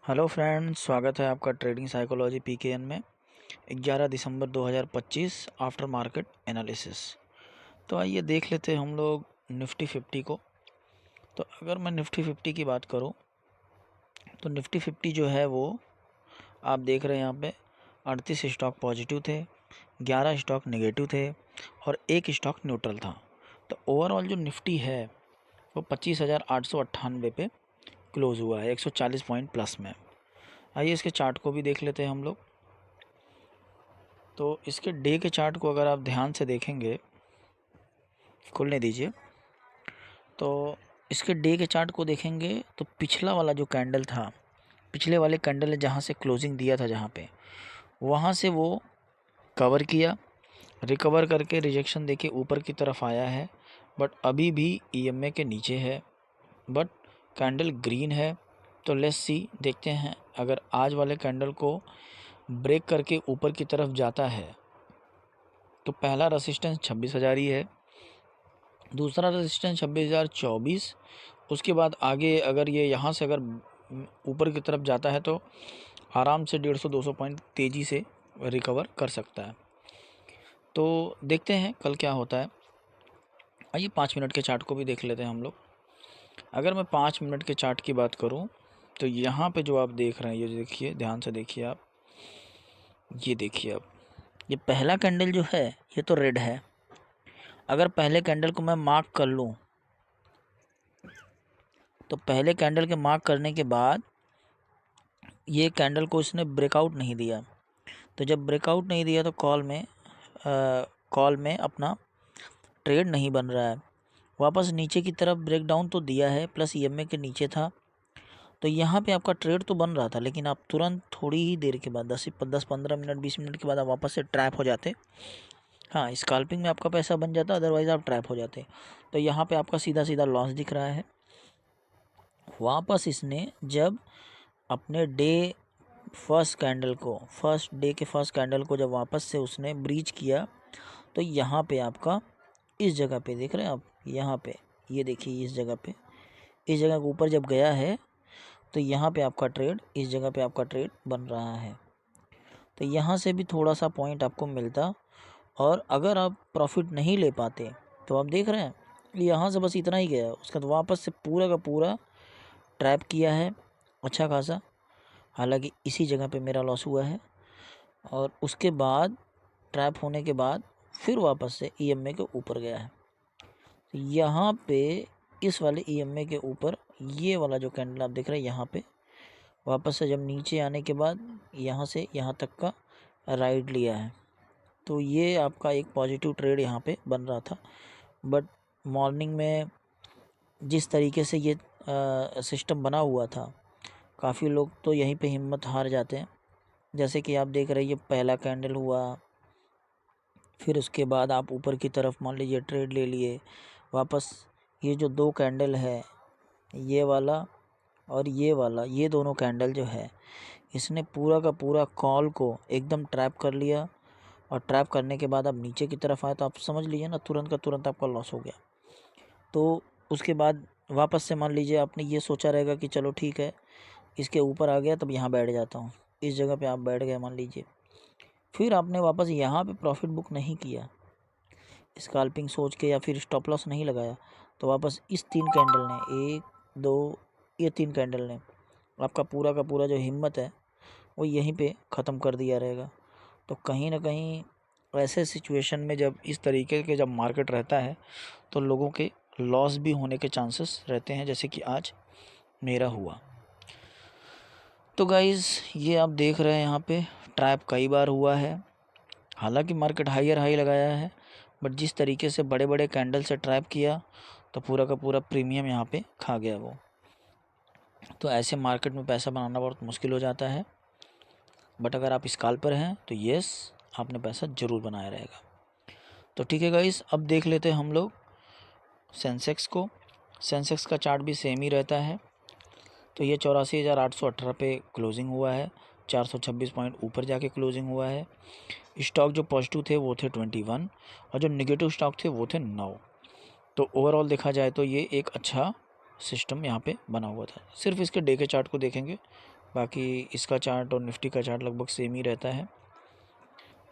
Hello friends, स्वागत है आपका ट्रेडिंग साइकोलॉजी पीकेएन में। 11 दिसंबर 2025 आफ्टर मार्केट एनालिसिस। तो आइए देख लेते हैं हम लोग निफ्टी 50 को। तो अगर मैं निफ्टी 50 की बात करूं तो निफ्टी 50 जो है वो आप देख रहे हैं यहाँ पे 38 स्टॉक पॉजिटिव थे, 11 स्टॉक नेगेटिव थे और एक स्टॉक न्यूट्रल था। तो ओवरऑल जो निफ्टी है वो 25,898 पे क्लोज़ हुआ है, 140 पॉइंट प्लस में। आइए इसके चार्ट को भी देख लेते हैं हम लोग। तो इसके डे के चार्ट को अगर आप ध्यान से देखेंगे, खोलने दीजिए, तो इसके डे के चार्ट को देखेंगे तो पिछला वाला जो कैंडल था, पिछले वाले कैंडल ने जहाँ से क्लोजिंग दिया था, जहाँ पे वहाँ से वो कवर किया, रिकवर करके रिजेक्शन देके ऊपर की तरफ आया है, बट अभी भी ईएमए के नीचे है, बट कैंडल ग्रीन है। तो लेट्स सी, देखते हैं अगर आज वाले कैंडल को ब्रेक करके ऊपर की तरफ जाता है तो पहला रेसिस्टेंस 26,000 ही है, दूसरा रेजिस्टेंस 26,024। उसके बाद आगे अगर ये यहाँ से अगर ऊपर की तरफ जाता है तो आराम से 150-200 पॉइंट तेज़ी से रिकवर कर सकता है। तो देखते हैं कल क्या होता है। आइए 5 मिनट के चार्ट को भी देख लेते हैं हम लोग। अगर मैं 5 मिनट के चार्ट की बात करूं तो यहाँ पे जो आप देख रहे हैं, ये देखिए, ध्यान से देखिए आप, ये देखिए आप, ये पहला कैंडल जो है ये तो रेड है। अगर पहले कैंडल को मैं मार्क कर लूँ तो पहले कैंडल के मार्क करने के बाद ये कैंडल को इसने ब्रेकआउट नहीं दिया। तो जब ब्रेकआउट नहीं दिया तो कॉल में अपना ट्रेड नहीं बन रहा है। वापस नीचे की तरफ ब्रेकडाउन तो दिया है, प्लस ईएमए के नीचे था, तो यहाँ पे आपका ट्रेड तो बन रहा था, लेकिन आप तुरंत थोड़ी ही देर के बाद 10-15 मिनट 20 मिनट के बाद आप वापस से ट्रैप हो जाते। हाँ, स्कैल्पिंग में आपका पैसा बन जाता, अदरवाइज़ आप ट्रैप हो जाते। तो यहाँ पे आपका सीधा सीधा लॉस दिख रहा है। वापस इसने जब अपने फर्स्ट डे के फर्स्ट कैंडल को जब वापस से उसने ब्रीच किया तो यहाँ पे आपका इस जगह पे देख रहे हैं आप, यहाँ पे ये देखिए, इस जगह के ऊपर जब गया है तो यहाँ पे आपका ट्रेड, इस जगह पे आपका ट्रेड बन रहा है। तो यहाँ से भी थोड़ा सा पॉइंट आपको मिलता, और अगर आप प्रॉफिट नहीं ले पाते तो आप देख रहे हैं यहाँ से बस इतना ही गया, उसके बाद वापस से पूरा का पूरा ट्रैप किया है अच्छा खासा। हालांकि इसी जगह पे मेरा लॉस हुआ है, और उसके बाद ट्रैप होने के बाद फिर वापस से ईएमए के ऊपर गया है। तो यहाँ पे इस वाले ईएमए के ऊपर ये वाला जो कैंडल आप देख रहे हैं, यहाँ पे वापस से जब नीचे आने के बाद यहाँ से यहाँ तक का राइड लिया है। तो ये आपका एक पॉजिटिव ट्रेड यहाँ पे बन रहा था। बट मॉर्निंग में जिस तरीके से ये सिस्टम बना हुआ था, काफ़ी लोग तो यहीं पे हिम्मत हार जाते हैं। जैसे कि आप देख रहे हैं, ये पहला कैंडल हुआ, फिर उसके बाद आप ऊपर की तरफ मान लीजिए ट्रेड ले लिए, वापस ये जो दो कैंडल है, ये वाला और ये वाला, ये दोनों कैंडल जो है, इसने पूरा का पूरा कॉल को एकदम ट्रैप कर लिया। और ट्रैप करने के बाद अब नीचे की तरफ आए तो आप समझ लीजिए ना, तुरंत का तुरंत आपका लॉस हो गया। तो उसके बाद वापस से मान लीजिए आपने ये सोचा रहेगा कि चलो ठीक है, इसके ऊपर आ गया तब यहाँ बैठ जाता हूँ, इस जगह पे आप बैठ गए मान लीजिए, फिर आपने वापस यहाँ पे प्रॉफिट बुक नहीं किया स्कैल्पिंग सोच के, या फिर स्टॉप लॉस नहीं लगाया, तो वापस इस तीन कैंडल ने, एक दो, ये तीन कैंडल ने आपका पूरा का पूरा जो हिम्मत है वो यहीं पे ख़त्म कर दिया रहेगा। तो कहीं ना कहीं ऐसे सिचुएशन में जब इस तरीके के जब मार्केट रहता है तो लोगों के लॉस भी होने के चांसेस रहते हैं, जैसे कि आज मेरा हुआ। तो गाइज़, ये आप देख रहे हैं यहाँ पे ट्रैप कई बार हुआ है। हालांकि मार्केट हाई लगाया है, बट जिस तरीके से बड़े बड़े कैंडल से ट्रैप किया तो पूरा का पूरा प्रीमियम यहाँ पे खा गया वो। तो ऐसे मार्केट में पैसा बनाना बहुत मुश्किल हो जाता है, बट अगर आप स्कैल्पर हैं तो येस, आपने पैसा ज़रूर बनाया रहेगा। तो ठीक है गाइस, अब देख लेते हैं हम लोग सेंसेक्स को। सेंसेक्स का चार्ट भी सेम ही रहता है। तो ये 84,818 पे क्लोजिंग हुआ है, 426 पॉइंट ऊपर जाके क्लोजिंग हुआ है। स्टॉक जो पॉजिटिव थे वो थे 21, और जो नेगेटिव स्टॉक थे वो थे 9। तो ओवरऑल देखा जाए तो ये एक अच्छा सिस्टम यहाँ पे बना हुआ था। सिर्फ इसके डे के चार्ट को देखेंगे बाकी इसका चार्ट और निफ्टी का चार्ट लगभग सेम ही रहता है।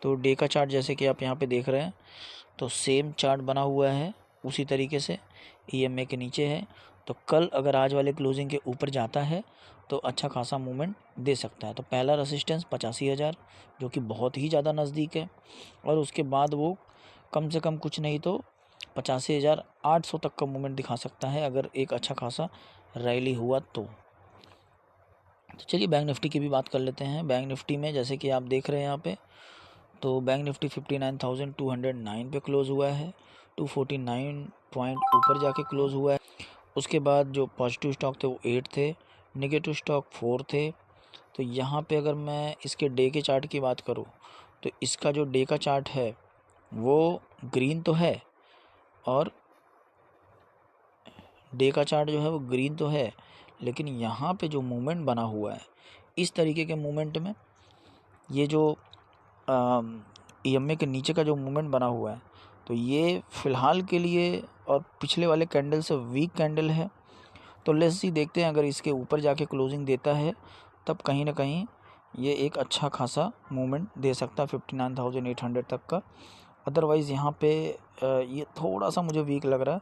तो डे का चार्ट जैसे कि आप यहाँ पे देख रहे हैं तो सेम चार्ट बना हुआ है उसी तरीके से, EMA के नीचे है। तो कल अगर आज वाले क्लोजिंग के ऊपर जाता है तो अच्छा खासा मूवमेंट दे सकता है। तो पहला रेसिस्टेंस 85,000 जो कि बहुत ही ज़्यादा नज़दीक है, और उसके बाद वो कम से कम कुछ नहीं तो 85,800 तक का मूवमेंट दिखा सकता है अगर एक अच्छा खासा रैली हुआ तो। चलिए बैंक निफ्टी की भी बात कर लेते हैं। बैंक निफ्टी में जैसे कि आप देख रहे हैं यहाँ पे, तो बैंक निफ्टी 59,209 पे क्लोज़ हुआ है, 249 पॉइंट ऊपर जाके क्लोज़ हुआ है। उसके बाद जो पॉजिटिव स्टॉक थे वो 8 थे, नेगेटिव स्टॉक 4 थे। तो यहाँ पे अगर मैं इसके डे के चार्ट की बात करूँ तो इसका जो डे का चार्ट है वो ग्रीन तो है, और डे का चार्ट जो है वो ग्रीन तो है, लेकिन यहाँ पे जो मूवमेंट बना हुआ है इस तरीके के मूवमेंट में, ये जो EMA के नीचे का जो मूवमेंट बना हुआ है, तो ये फ़िलहाल के लिए और पिछले वाले कैंडल से वीक कैंडल है। तो लेट्स सी, देखते हैं अगर इसके ऊपर जाके क्लोजिंग देता है तब कहीं ना कहीं ये एक अच्छा खासा मूवमेंट दे सकता है 59,800 तक का। अदरवाइज़ यहाँ पे ये थोड़ा सा मुझे वीक लग रहा है,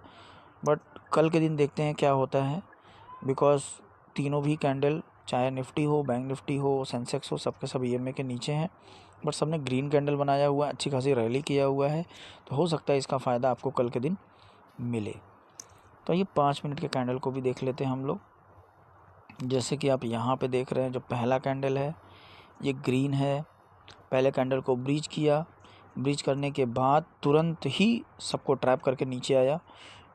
बट कल के दिन देखते हैं क्या होता है। बिकॉज तीनों भी कैंडल, चाहे निफ्टी हो, बैंक निफ्टी हो, सेंसेक्स हो, सबके सब EMA के नीचे हैं, बट सबने ग्रीन कैंडल बनाया हुआ है, अच्छी खासी रैली किया हुआ है। तो हो सकता है इसका फ़ायदा आपको कल के दिन मिले। तो ये 5 मिनट के कैंडल को भी देख लेते हैं हम लोग। जैसे कि आप यहाँ पे देख रहे हैं, जो पहला कैंडल है ये ग्रीन है। पहले कैंडल को ब्रीच किया, ब्रीच करने के बाद तुरंत ही सबको ट्रैप करके नीचे आया।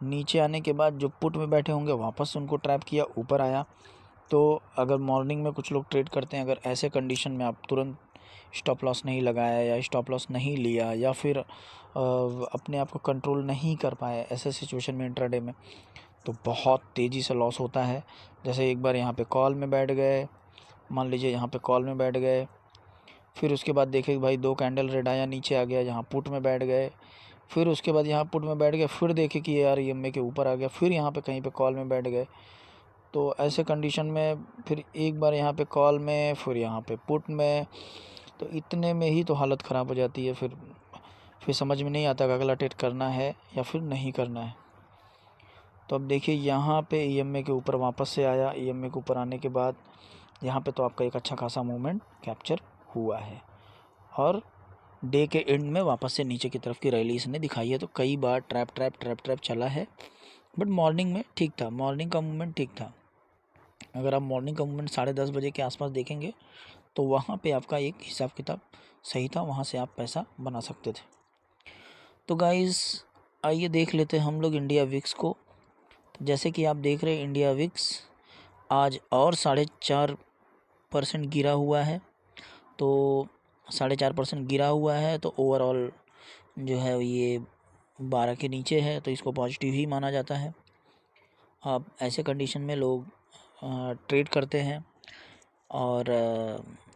नीचे आने के बाद जो पुट में बैठे होंगे वापस उनको ट्रैप किया, ऊपर आया। तो अगर मॉर्निंग में कुछ लोग ट्रेड करते हैं, अगर ऐसे कंडीशन में आप तुरंत स्टॉप लॉस नहीं लगाया या स्टॉप लॉस नहीं लिया या फिर अपने आप को कंट्रोल नहीं कर पाए ऐसे सिचुएशन में इंट्राडे में, तो बहुत तेज़ी से लॉस होता है। जैसे एक बार यहाँ पे कॉल में बैठ गए, मान लीजिए यहाँ पे कॉल में बैठ गए, फिर उसके बाद देखे भाई 2 कैंडल रेड आया, नीचे आ गया, यहाँ पुट में बैठ गए, फिर उसके बाद यहाँ पुट में बैठ गए, फिर देखे कि यार EMA के ऊपर आ गया, फिर यहाँ पे कहीं पे कॉल में बैठ गए। तो ऐसे कंडीशन में फिर एक बार यहाँ पे कॉल में, फिर यहाँ पे पुट में, तो इतने में ही तो हालत ख़राब हो जाती है। फिर समझ में नहीं आता कि अगला ट्रेड करना है या फिर नहीं करना है। तो अब देखिए यहाँ पे EMA के ऊपर वापस से आया, EMA के ऊपर आने के बाद यहाँ पे तो आपका एक अच्छा खासा मूवमेंट कैप्चर हुआ है, और डे के एंड में वापस से नीचे की तरफ की रैली इसने दिखाई है। तो कई बार ट्रैप चला है, बट मॉर्निंग में ठीक था, मॉर्निंग का मूवमेंट ठीक था। अगर आप मॉर्निंग का मूवमेंट 10:30 बजे के आसपास देखेंगे तो वहाँ पे आपका एक हिसाब किताब सही था, वहाँ से आप पैसा बना सकते थे। तो गाइज़ आइए देख लेते हैं हम लोग इंडिया विक्स को। तो जैसे कि आप देख रहे हैं इंडिया विक्स आज और 4.5% गिरा हुआ है। तो 4.5% गिरा हुआ है, तो ओवरऑल जो है ये 12 के नीचे है, तो इसको पॉजिटिव ही माना जाता है। अब ऐसे कंडीशन में लोग ट्रेड करते हैं और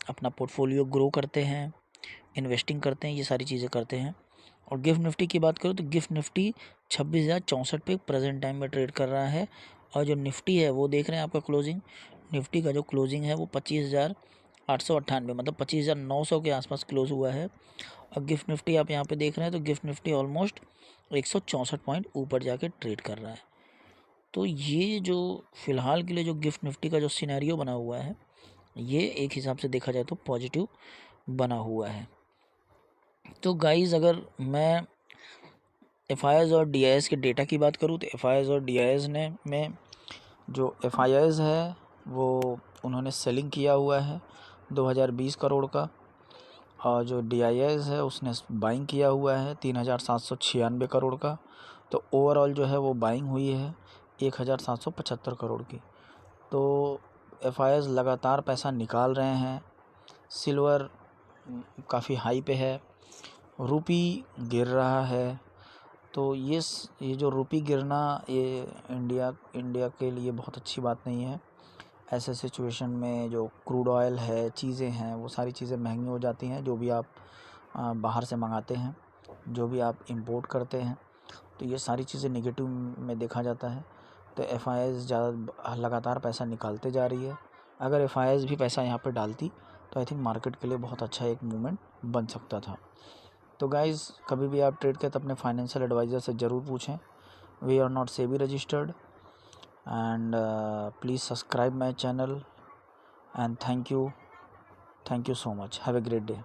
अपना पोर्टफोलियो ग्रो करते हैं, इन्वेस्टिंग करते हैं, ये सारी चीज़ें करते हैं। और गिफ्ट निफ्टी की बात करूँ तो गिफ्ट निफ्टी 26,064 पे प्रेजेंट टाइम में ट्रेड कर रहा है, और जो निफ्टी है वो देख रहे हैं आपका क्लोजिंग, निफ्टी का जो क्लोजिंग है वो 25,898 मतलब 25,900 के आसपास क्लोज हुआ है। और गिफ्ट निफ्टी आप यहाँ पे देख रहे हैं तो गिफ्ट निफ्टी ऑलमोस्ट 164 पॉइंट ऊपर जाके ट्रेड कर रहा है। तो ये जो फ़िलहाल के लिए जो गिफ्ट निफ्टी का जो सिनेरियो बना हुआ है, ये एक हिसाब से देखा जाए तो पॉजिटिव बना हुआ है। तो गाइज़ अगर मैं FIs और DIs के डेटा की बात करूँ तो FIs और DIs ने में जो FIs है वो उन्होंने सेलिंग किया हुआ है 2020 करोड़ का, और जो DIs है उसने बाइंग किया हुआ है 3,796 करोड़ का। तो ओवरऑल जो है वो बाइंग हुई है 1,775 करोड़ की। तो FIs लगातार पैसा निकाल रहे हैं। सिल्वर काफ़ी हाई पे है, रुपी गिर रहा है। तो ये जो रुपी गिरना ये इंडिया के लिए बहुत अच्छी बात नहीं है। ऐसे सिचुएशन में जो क्रूड ऑयल है, चीज़ें हैं, वो सारी चीज़ें महंगी हो जाती हैं। जो भी आप बाहर से मंगाते हैं, जो भी आप इंपोर्ट करते हैं, तो ये सारी चीज़ें नेगेटिव में देखा जाता है। तो FIs ज़्यादा लगातार पैसा निकालते जा रही है, अगर एफ भी पैसा यहाँ पे डालती तो आई थिंक मार्केट के लिए बहुत अच्छा एक मूवमेंट बन सकता था। तो गाइज़, कभी भी आप ट्रेड करते अपने फाइनेंशियल एडवाइज़र से ज़रूर पूछें। We are not SEBI registered and please subscribe my channel and thank you so much. Have a great day.